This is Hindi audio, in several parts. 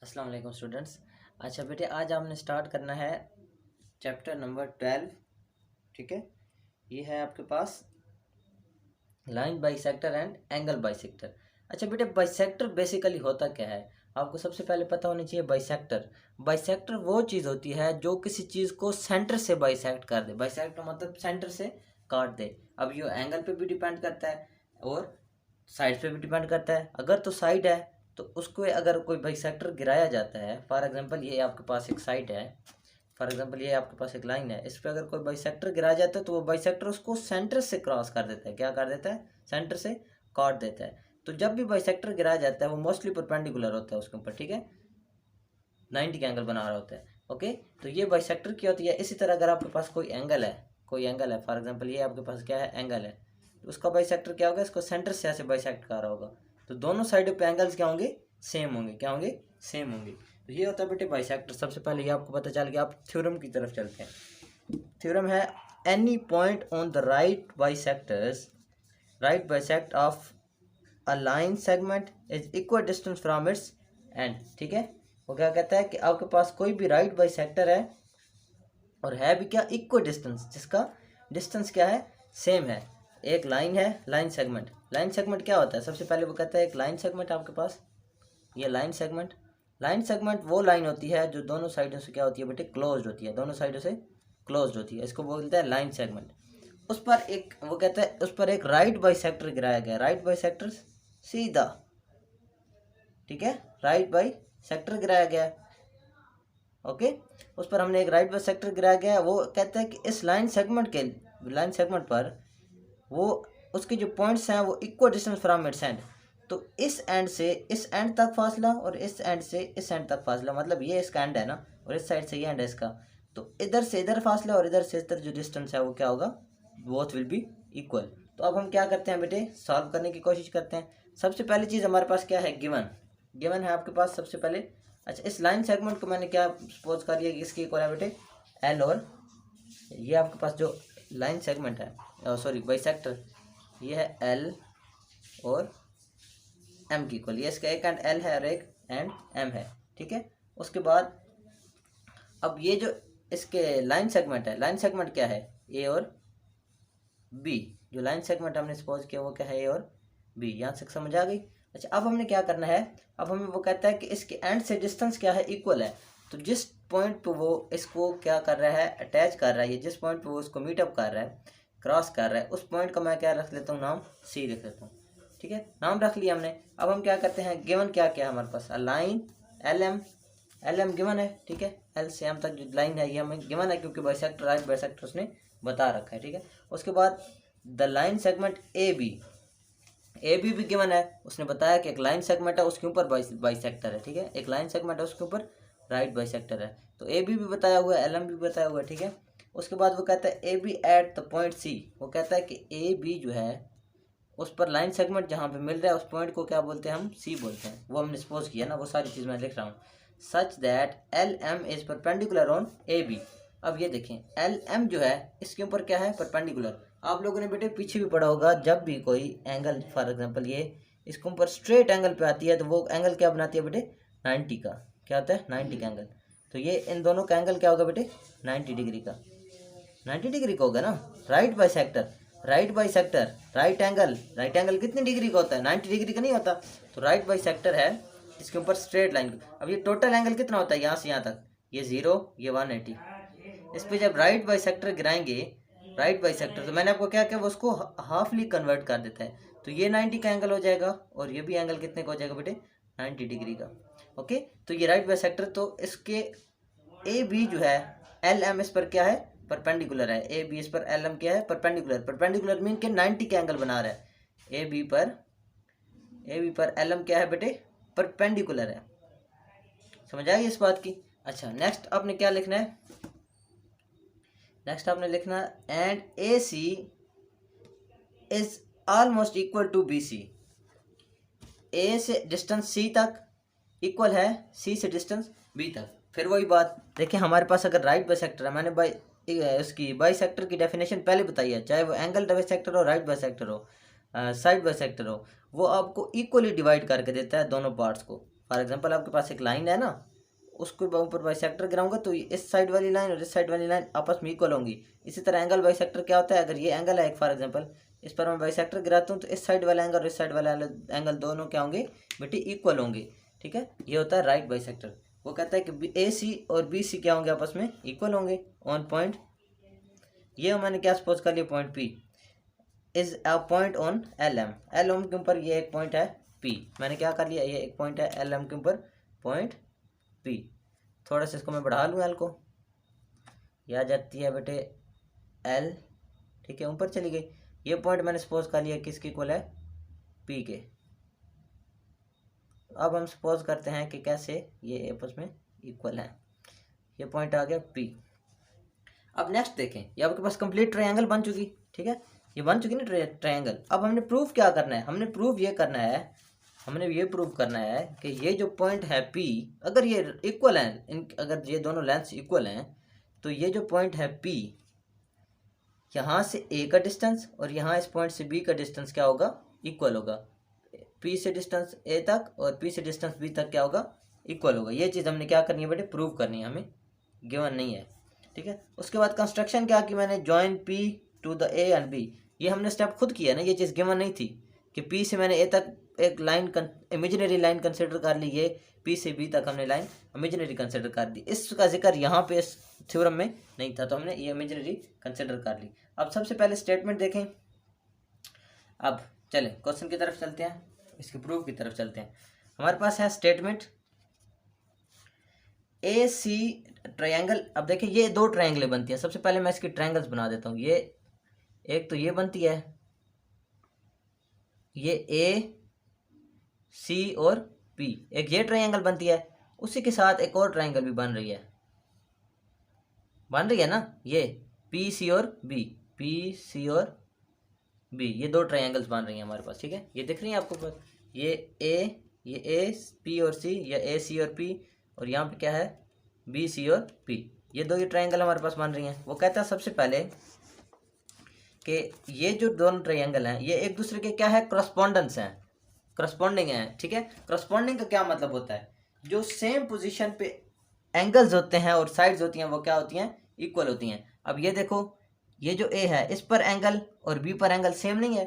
अस्सलाम वालेकुम स्टूडेंट्स। अच्छा बेटे, आज हमने स्टार्ट करना है चैप्टर नंबर 12। ठीक है, ये है आपके पास line bisector and angle bisector. अच्छा बेटे, बाइसेक्टर बेसिकली होता क्या है आपको सबसे पहले पता होनी चाहिए। बाइसेक्टर बाइसेक्टर वो चीज़ होती है जो किसी चीज़ को सेंटर से बाइसेक्ट कर दे। बाइसेक्टर मतलब सेंटर से काट दे। अब ये एंगल पे भी डिपेंड करता है और साइड पे भी डिपेंड करता है। अगर तो साइड है तो उसको अगर कोई बाइसेक्टर गिराया जाता है, फॉर एग्जांपल ये आपके पास एक साइड है, फॉर एग्जांपल ये आपके पास एक लाइन है, इस पर अगर कोई बाइसेक्टर गिराया जाता है तो वो बाइसेक्टर उसको सेंटर से क्रॉस कर देता है। क्या कर देता है? सेंटर से काट देता है। तो जब भी बाइसेक्टर गिराया जाता है वो मोस्टली परपेंडिकुलर होता है उसके ऊपर। ठीक है, 90 का एंगल बना रहा होता है। ओके, तो ये बाइसेक्टर क्या होती है। इसी तरह अगर आपके पास कोई एंगल है, फॉर एग्जांपल ये आपके पास क्या है, एंगल है, तो उसका बाइसेक्टर क्या होगा, इसको सेंटर से ऐसे बाइसेक्ट कर रहा होगा। तो दोनों साइडों पे एंगल्स क्या होंगे, सेम होंगे। क्या होंगे? सेम होंगे। तो ये होता है बेटे बाइसेक्टर। सबसे पहले ये आपको पता चल गया। आप थ्योरम की तरफ चलते हैं। थ्योरम है any point on the right bisect of a line segment is equal distance from its and. ठीक है, वो क्या कहता है कि आपके पास कोई भी राइट बाइसेक्टर है और है भी क्या, इक्वल डिस्टेंस, जिसका डिस्टेंस क्या है, सेम है। एक लाइन है, लाइन सेगमेंट क्या होता है, सबसे पहले वो कहता है एक लाइन सेगमेंट आपके पास, ये लाइन सेगमेंट वो लाइन होती है जो दोनों साइडों से क्या होती है बेटे, क्लोज्ड होती है। दोनों साइडों से क्लोज्ड होती है, इसको बोलते हैं लाइन सेगमेंट। उस पर एक वो कहता है उस पर एक राइट बाइसेक्टर गिराया गया। राइट बाइसेक्टर सीधा, ठीक है, राइट बाइसेक्टर गिराया गया। ओके, उस पर हमने एक राइट बाइसेक्टर गिराया गया। वो कहता है कि इस लाइन सेगमेंट पर वो उसके जो पॉइंट्स हैं वो equal distance from its and. तो इस एंड से इस एंड तक फासला और इस एंड से इस एंड तक फासला, मतलब ये इसका एंड है ना, और इस साइड से ये एंड है इसका। तो इधर से इधर फासला और इधर से इधर जो डिस्टेंस है वो क्या होगा, बोथ विल बी इक्वल। तो अब हम क्या करते हैं बेटे, सॉल्व करने की कोशिश करते हैं। सबसे पहली चीज़ हमारे पास क्या है, गिवन है आपके पास सबसे पहले। अच्छा, इस लाइन सेगमेंट को मैंने क्या सपोज कर लिया कि इसकी इक्वल है बेटे एल, और ये आपके पास जो लाइन सेगमेंट है, सॉरी बाइसेक्टर, ये है एल और एम की इक्वल। ये इसका एक एंड एल है और एक एंड एम है। ठीक है, उसके बाद अब ये जो इसके लाइन सेगमेंट क्या है, ए और बी। जो लाइन सेगमेंट हमने सपोज किया वो क्या है, ए और बी। यहाँ से समझ आ गई। अच्छा, अब हमने क्या करना है, अब हमें वो कहता है कि इसके एंड से डिस्टेंस क्या है, इक्वल है। तो जिस पॉइंट पे वो इसको क्या कर रहा है, अटैच कर रहा है, ये जिस पॉइंट पे वो इसको मीटअप कर रहा है, क्रॉस कर रहा है, उस पॉइंट का मैं क्या रख लेता हूँ, नाम सी रख लेता हूँ। ठीक है, नाम रख लिया हमने। अब हम क्या करते हैं, गिवन क्या क्या है हमारे पास, लाइन एल एम गिवन है। ठीक है, एल से एम तक जो लाइन है ये हमें गिवन है, क्योंकि बाइसेक्टर राइट बाइसेक्टर उसने बता रखा है। ठीक है, उसके बाद the line segment A B भी गिवन है। उसने बताया कि एक लाइन सेगमेंट है उसके ऊपर बाइसेक्टर है। ठीक है, एक लाइन सेगमेंट है उसके ऊपर राइट बाइसेक्टर है। तो ए बी भी बताया हुआ है, एल एम भी बताया हुआ है। ठीक है, उसके बाद वो कहता है A B at the point C. वो कहता है कि ए बी जो है उस पर लाइन सेगमेंट जहाँ पे मिल रहा है उस पॉइंट को क्या बोलते हैं, हम सी बोलते हैं। वो हमने सपोज किया ना, वो सारी चीज़ मैं लिख रहा हूँ। Such that L M is perpendicular on A B. अब ये देखें, एल एम जो है इसके ऊपर क्या है, परपेंडिकुलर। आप लोगों ने बेटे पीछे भी पढ़ा होगा, जब भी कोई एंगल, फॉर एग्जांपल ये इसके ऊपर स्ट्रेट एंगल पे आती है तो वो एंगल क्या बनाती है बेटे, 90 का। क्या होता है, 90 का एंगल। तो ये इन दोनों का एंगल क्या होगा बेटे, 90 डिग्री का। 90 डिग्री का होगा ना। राइट बाइसेक्टर राइट एंगल कितनी डिग्री का होता है, 90 डिग्री का नहीं होता। तो राइट बाइसेक्टर है इसके ऊपर स्ट्रेट लाइन। अब ये टोटल एंगल कितना होता है, यहाँ से यहाँ तक, ये 0, ये 180। इस पे जब राइट बाइसेक्टर गिराएंगे, तो मैंने आपको क्या किया, वो उसको हाफली कन्वर्ट कर देता है। तो ये 90 का एंगल हो जाएगा और ये भी एंगल कितने का हो जाएगा बेटे, 90 डिग्री का। ओके, तो ये राइट बाइसेक्टर, तो इसके ए बी जो है एल एम इस पर क्या है, परपेंडिकुलर है। ए बी इस पर एल एम क्या है, परपेंडिकुलर मीन के 90 का एंगल बना रहा है। ए बी पर एल एम क्या है बेटे, परपेंडिकुलर है। समझ आई इस बात की। अच्छा, नेक्स्ट आपने क्या लिखना है, and A C is almost equal to B C. A से डिस्टेंस सी तक इक्वल है सी से डिस्टेंस बी तक। फिर वही बात देखिए, हमारे पास अगर राइट बाइसेक्टर है, मैंने उसकी बाइसेक्टर की डेफिनेशन पहले बताई है, चाहे वो एंगल बाइसेक्टर हो, राइट बाइसेक्टर हो, साइड बाइसेक्टर हो, वो आपको इक्वली डिवाइड करके देता है दोनों पार्ट्स को। फॉर एग्जांपल आपके पास एक लाइन है ना, उसके ऊपर बाइसेक्टर गिराऊंगा तो इस साइड वाली लाइन और इस साइड वाली लाइन आपस में इक्वल होंगी। इसी तरह एंगल बाइसेक्टर क्या होता है, अगर ये एंगल है एक फॉर एग्जांपल, इस पर मैं बाइसेक्टर गिराता हूँ तो इस साइड वाला एंगल और इस साइड वाला एंगल दोनों क्या होंगे बेटे, इक्वल होंगे। ठीक है, ये होता है राइट बाइसेक्टर। वो कहता है कि ए सी और बी सी क्या होंगे, आपस में इक्वल होंगे ऑन पॉइंट। ये मैंने क्या सपोज कर लिया, point P is a point on L M. L M के ऊपर ये एक पॉइंट है पी, मैंने क्या कर लिया, ये एक पॉइंट है एल एम के ऊपर पॉइंट पी। थोड़ा सा इसको मैं बढ़ा लूँ एल को, यह आ जाती है बेटे एल। ठीक है, ऊपर चली गई। ये पॉइंट मैंने सपोज कर लिया किसके इक्वल है, पी के। अब हम सपोज करते हैं कि कैसे ये आपस में इक्वल है। ये पॉइंट आ गया पी। अब नेक्स्ट देखें, ये आपके पास कंप्लीट ट्रायंगल बन चुकी। ठीक है, ये बन चुकी ना ट्रायंगल। अब हमने प्रूफ क्या करना है, हमने प्रूफ ये करना है, हमने ये प्रूव करना है कि ये जो पॉइंट है पी, अगर ये इक्वल है, अगर ये दोनों लेंथ्स इक्वल हैं तो ये जो पॉइंट है पी, यहाँ से ए का डिस्टेंस और यहाँ इस पॉइंट से बी का डिस्टेंस क्या होगा, इक्वल होगा। पी से डिस्टेंस ए तक और पी से डिस्टेंस बी तक क्या होगा, इक्वल होगा। ये चीज़ हमने क्या करनी है बेटे, प्रूव करनी है, हमें गिवन नहीं है। ठीक है, उसके बाद कंस्ट्रक्शन क्या की मैंने, join P to the A and B. ये हमने स्टेप खुद किया ना, ये चीज़ गिवन नहीं थी कि पी से मैंने ए तक एक लाइन इमेजिनरी लाइन कंसिडर कर ली, ये पी से बी तक हमने लाइन इमेजिनरी कंसिडर कर दी। इसका जिक्र यहाँ पे इस थ्योरम में नहीं था, तो हमने ये इमेजिनरी कंसिडर कर ली। अब सबसे पहले स्टेटमेंट देखें। अब चलें क्वेश्चन की तरफ चलते हैं, इसके प्रूफ की तरफ चलते हैं। हमारे पास है स्टेटमेंट ए सी ट्रायंगल। अब देखिए ये दो ट्रायंगलें बनती हैं। सबसे पहले मैं इसकी ट्रायंगल्स बना देता हूँ। ये एक तो ये बनती है, ये ए सी और पी, एक ये ट्रायंगल बनती है। उसी के साथ एक और ट्रायंगल भी बन रही है ना, ये पी सी और बी, पी सी और बी, ये दो ट्रायंगल्स बन रही हैं हमारे पास। ठीक है, ये दिख रही है आपको पास, ये ए पी और सी, या ए सी और पी, और यहाँ पे क्या है बी सी और पी। ये दो ये ट्रायंगल हमारे पास बन रही हैं। वो कहता है सबसे पहले कि ये जो दोनों ट्रायंगल हैं ये एक दूसरे के क्या है, करस्पॉन्डेंस हैं, करस्पॉन्डिंग हैं। ठीक है, करस्पॉन्डिंग का क्या मतलब होता है, जो सेम पोजीशन पे एंगल्स होते हैं और साइड्स होती हैं वो क्या होती हैं, इक्वल होती हैं। अब ये देखो, ये जो ए है इस पर एंगल और बी पर एंगल सेम नहीं है।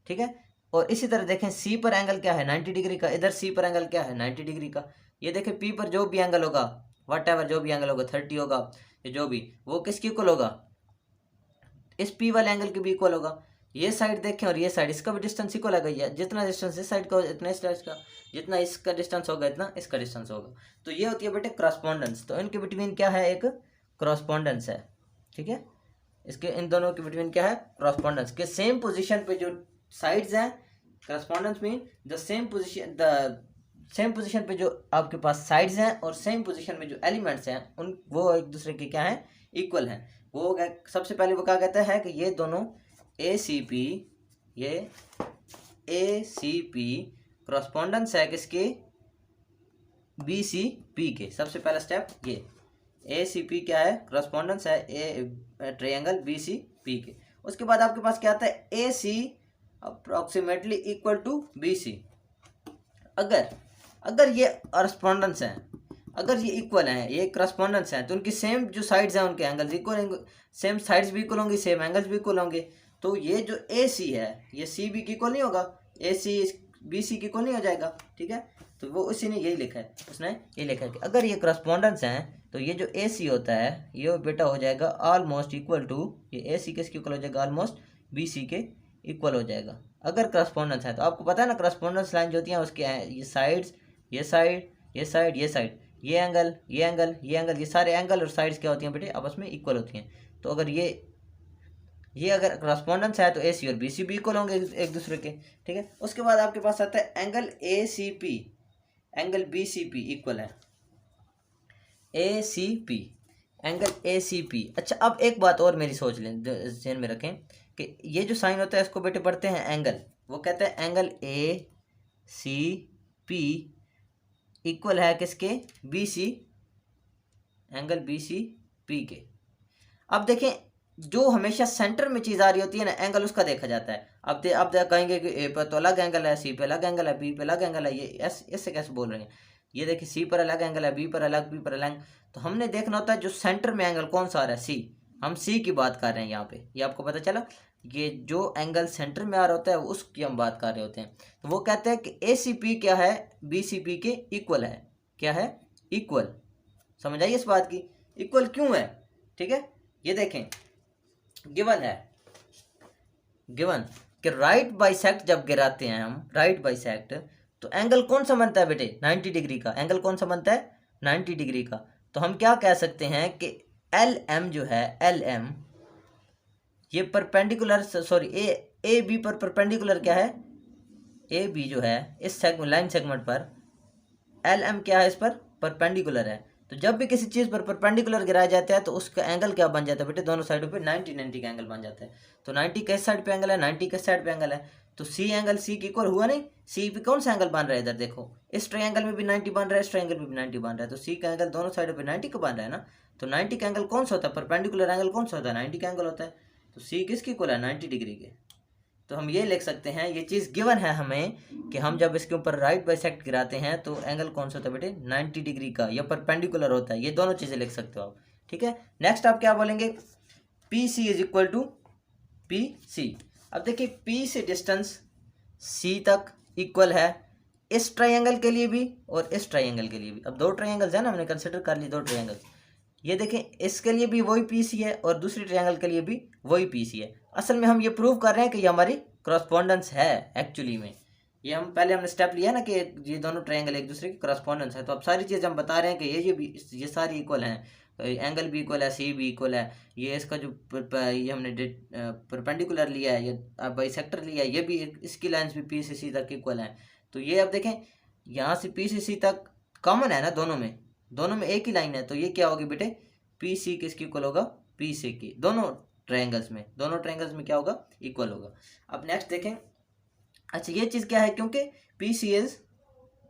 ठीक है, और इसी तरह देखें सी पर एंगल क्या है, 90 डिग्री का, इधर सी पर एंगल क्या है, 90 डिग्री का। ये देखें पी पर जो भी एंगल होगा, वट एवर जो भी एंगल होगा, 30 होगा या जो भी, वो किसकी इक्वल होगा, इस पी वाले एंगल के भी इक्वल होगा। ये साइड देखें और ये साइड, इसका भी डिस्टेंस इक्वल है गई है। जितना डिस्टेंस इस साइड का इतना इस साइड का, जितना इसका डिस्टेंस होगा इतना इसका डिस्टेंस होगा। तो ये होती है बेटे करस्पॉन्डेंस। तो इनके बिटवीन क्या है, एक करस्पॉन्डेंस है। ठीक है, इसके इन दोनों के बिटवीन क्या है, करस्पॉन्डेंस के सेम पोजीशन पे जो साइड्स हैं। Correspondence mean the same position पे जो आपके पास साइड्स हैं और सेम पोजीशन में जो एलिमेंट्स हैं उन वो एक दूसरे के क्या हैं, इक्वल हैं। वो सबसे पहले वो क्या कहता है कि ये दोनों ए सी पी, ये ए सी पी करस्पॉन्डेंस है किसके, बी सी पी के। सबसे पहला स्टेप ये ए सी पी क्या है, करस्पॉन्डेंस है A triangle B C P के। उसके बाद आपके पास क्या आता है, A C approximately equal to B C. अगर ये करस्पॉन्डेंस है, अगर ये इक्वल हैं, ये करस्पॉन्डेंस हैं, तो उनकी सेम जो साइड्स हैं उनके एंगल्स इक्वल होंगे, सेम साइड्स भी इक्वल होंगी, सेम एंगल्स भी इक्वल होंगे। तो ये जो ए सी है ये सी बी की इक्वल नहीं होगा, ए सी बी सी की इक्वल नहीं हो जाएगा। ठीक है, तो वो उसी ने यही लिखा है, उसने ये लिखा है कि अगर ये करस्पॉन्डेंस हैं तो ये जो ए सी होता है ये बेटा हो जाएगा ऑलमोस्ट इक्वल टू, ये ए सी किसके इक्वल हो जाएगा, ऑलमोस्ट बी सी के इक्वल हो जाएगा अगर करस्पॉन्डेंस है। तो आपको पता है ना करस्पॉन्डेंस लाइन जो होती हैं उसके ये साइड्स, ये साइड, ये साइड, ये साइड, ये एंगल, ये एंगल, ये एंगल, ये सारे एंगल और साइड्स क्या होती हैं बेटे, आपस में इक्वल होती हैं। तो अगर ये अगर करस्पॉन्डेंस है तो ए सी और बी सी भी इक्वल होंगे एक दूसरे के। ठीक है, उसके बाद आपके पास आता है angle A C P, angle B C P equal है A C P, angle A C P. अच्छा, अब एक बात और मेरी सोच लें, ध्यान में रखें कि ये जो साइन होता है इसको बेटे पढ़ते हैं एंगल। वो कहते हैं angle A C P equal है किसके, B C, angle B C P के। अब देखें जो हमेशा सेंटर में चीज़ आ रही होती है ना, एंगल उसका देखा जाता है। अब कहेंगे कि ए पर तो अलग एंगल है, सी पे अलग एंगल है, बी पे अलग एंगल है, ये ऐसे कैसे बोल रहे हैं? ये देखिए सी पर अलग एंगल है, बी पर अलग, बी पर अलग। तो हमने देखना होता है जो सेंटर में एंगल कौन सा आ रहा है, सी। हम सी की बात कर रहे हैं यहाँ पे, ये आपको पता चला। ये जो एंगल सेंटर में आ रहा होता है उसकी हम बात कर रहे होते हैं। तो वो कहते हैं कि ए सी पी क्या है, बी सी पी के इक्वल है। क्या है? इक्वल। समझ आई इस बात की? इक्वल क्यों है? ठीक है, ये देखें गिवन है, गिवन कि राइट बाइसेक्ट जब गिराते हैं हम, राइट बाइसेक्ट, तो एंगल कौन सा बनता है बेटे? 90 डिग्री का। एंगल कौन सा बनता है? 90 डिग्री का। तो हम क्या कह सकते हैं कि एल एम जो है, एल एम ये परपेंडिकुलर, सॉरी ए बी पर परपेंडिकुलर क्या है? ए बी जो है इस सेगमेंट, लाइन सेगमेंट पर एल एम क्या है? इस पर परपेंडिकुलर है। तो जब भी किसी चीज़ पर परपेंडिकुलर गिराया जाता है तो उसका एंगल क्या बन जाता है बेटे? दोनों साइडों पे 90 का एंगल बन जाता है। तो 90 किस साइड पे एंगल है? 90 किस साइड पे एंगल है? तो सी एंगल सी की इक्वल हुआ नहीं? सी पे कौन सा एंगल बन रहा है? इधर देखो, इस ट्रायंगल में भी 90 बन रहा है, इस ट्रायंगल में भी 90 बन रहा है। तो सी का एंगल दोनों साइडों पे 90 का बन रहा है ना। तो 90 का एंगल कौन सा होता है? परपेंडिकुलर एंगल कौन सा होता है? 90 का एंगल होता है। तो सी किसकी इक्वल है? 90 डिग्री के। तो हम ये लिख सकते हैं, ये चीज़ गिवन है हमें कि हम जब इसके ऊपर राइट बाइसेक्ट गिराते हैं तो एंगल कौन सा होता है बेटे? 90 डिग्री का, या परपेंडिकुलर होता है। ये दोनों चीज़ें लिख सकते हो आप। ठीक है, नेक्स्ट आप क्या बोलेंगे? P C is equal to P C. अब देखिए पी से डिस्टेंस सी तक इक्वल है इस ट्राइंगल के लिए भी और इस ट्राइंगल के लिए भी। अब दो ट्राइंगल्स है ना, हमने कंसिडर कर ली दो ट्राइंगल्स। ये देखें, इसके लिए भी वही पी सी है और दूसरी ट्रायंगल के लिए भी वही पी सी है। असल में हम ये प्रूव कर रहे हैं कि ये हमारी क्रॉसपोंडेंस है एक्चुअली में। ये हम पहले हमने स्टेप लिया ना कि ये दोनों ट्रायंगल एक दूसरे की क्रॉसपोंडेंस है। तो अब सारी चीज़ हम बता रहे हैं कि ये भी, ये सारी इक्वल हैं, एंगल भी इक्वल है, सी भी इक्वल है। ये इसका जो ये हमने परपेंडिकुलर लिया है, ये बाइसेक्टर लिया है, ये भी इसकी लाइन्स भी पी से सी तक इक्वल हैं। तो ये अब देखें यहाँ से पी से सी तक कॉमन है ना, दोनों में एक ही लाइन है। तो ये क्या होगी बेटे? पी सी किसकी इक्वल होगा? पी सी की। दोनों ट्रायंगल्स में क्या होगा? इक्वल होगा। अब नेक्स्ट देखें, अच्छा ये चीज़ क्या है? क्योंकि P C is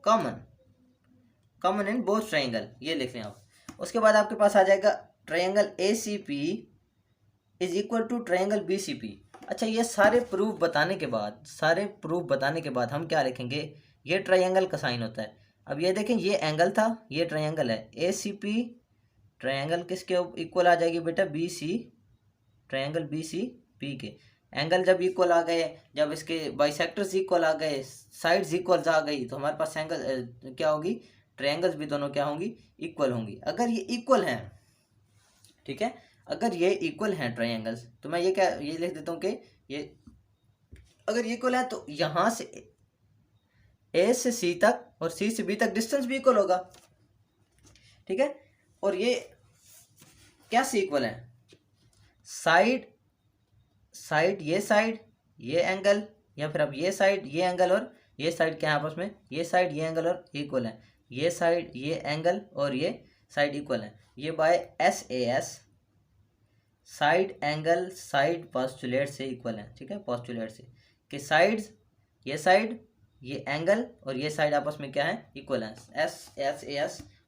common in both triangle, ये लिख लें आप। उसके बाद आपके पास आ जाएगा triangle A C P is equal to triangle B C P. अच्छा ये सारे प्रूफ बताने के बाद हम क्या लिखेंगे? ये ट्रायंगल का साइन होता है। अब ये देखें, ये एंगल था, ये ट्रायंगल है ए सी पी, ट्रायंगल किसके इक्वल आ जाएगी बेटा? B C, triangle B C P के। एंगल जब इक्वल आ गए, जब इसके बाइसेक्टर्स इक्वल आ गए, साइड्स इक्वल आ गई, तो हमारे पास एंगल क्या होगी? ट्रायंगल्स भी दोनों क्या होंगी? इक्वल होंगी। अगर ये इक्वल हैं, ठीक है, अगर ये इक्वल हैं ट्रायंगल्स, तो मैं ये लिख देता हूँ कि ये अगर इक्वल है तो यहाँ से ए से सी तक और सी से बी तक डिस्टेंस भी इक्वल होगा। ठीक है, और ये क्या से इक्वल है? साइड ये साइड ये एंगल, या फिर अब ये साइड ये एंगल और ये साइड क्या है आपस में? ये साइड ये एंगल और इक्वल है। ये साइड ये एंगल और ये साइड इक्वल है। ये by S A S side angle side postulate से इक्वल है। ठीक है, पोस्टुलेट से कि साइड्स ये साइड ये एंगल और ये साइड आपस में क्या है? इक्वल है। एस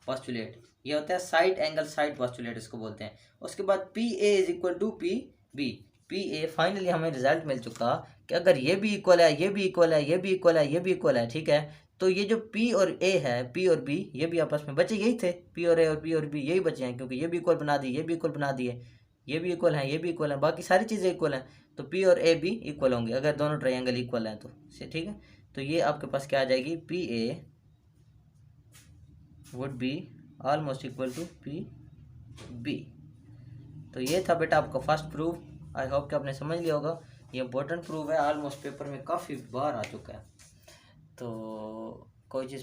पोस्टुलेट, ये होता है साइड एंगल साइड पोस्टुलेट, इसको बोलते हैं। उसके बाद P A is equal to P B. P A finally हमें रिजल्ट मिल चुका कि अगर ये भी इक्वल है, ये भी इक्वल है, ये भी इक्वल है, ये भी इक्वल है, ठीक है, तो ये जो पी और ए है, पी और बी, ये भी आपस में बचे यही थे। पी और ए और पी और बी यही बचे हैं, क्योंकि ये भी इक्वल बना दिए, ये भी इक्वल बना दिए, ये भी इक्वल हैं, ये भी इक्वल हैं, बाकी सारी चीज़ें इक्वल हैं। तो पी और ए भी इक्वल होंगे अगर दोनों ट्रायंगल इक्वल हैं तो। ठीक है, तो ये आपके पास क्या आ जाएगी? P A would be almost equal to P B. तो ये था बेटा आपका फर्स्ट प्रूफ। आई होप कि आपने समझ लिया होगा। ये इंपॉर्टेंट प्रूफ है, ऑलमोस्ट पेपर में काफ़ी बार आ चुका है। तो कोई चीज़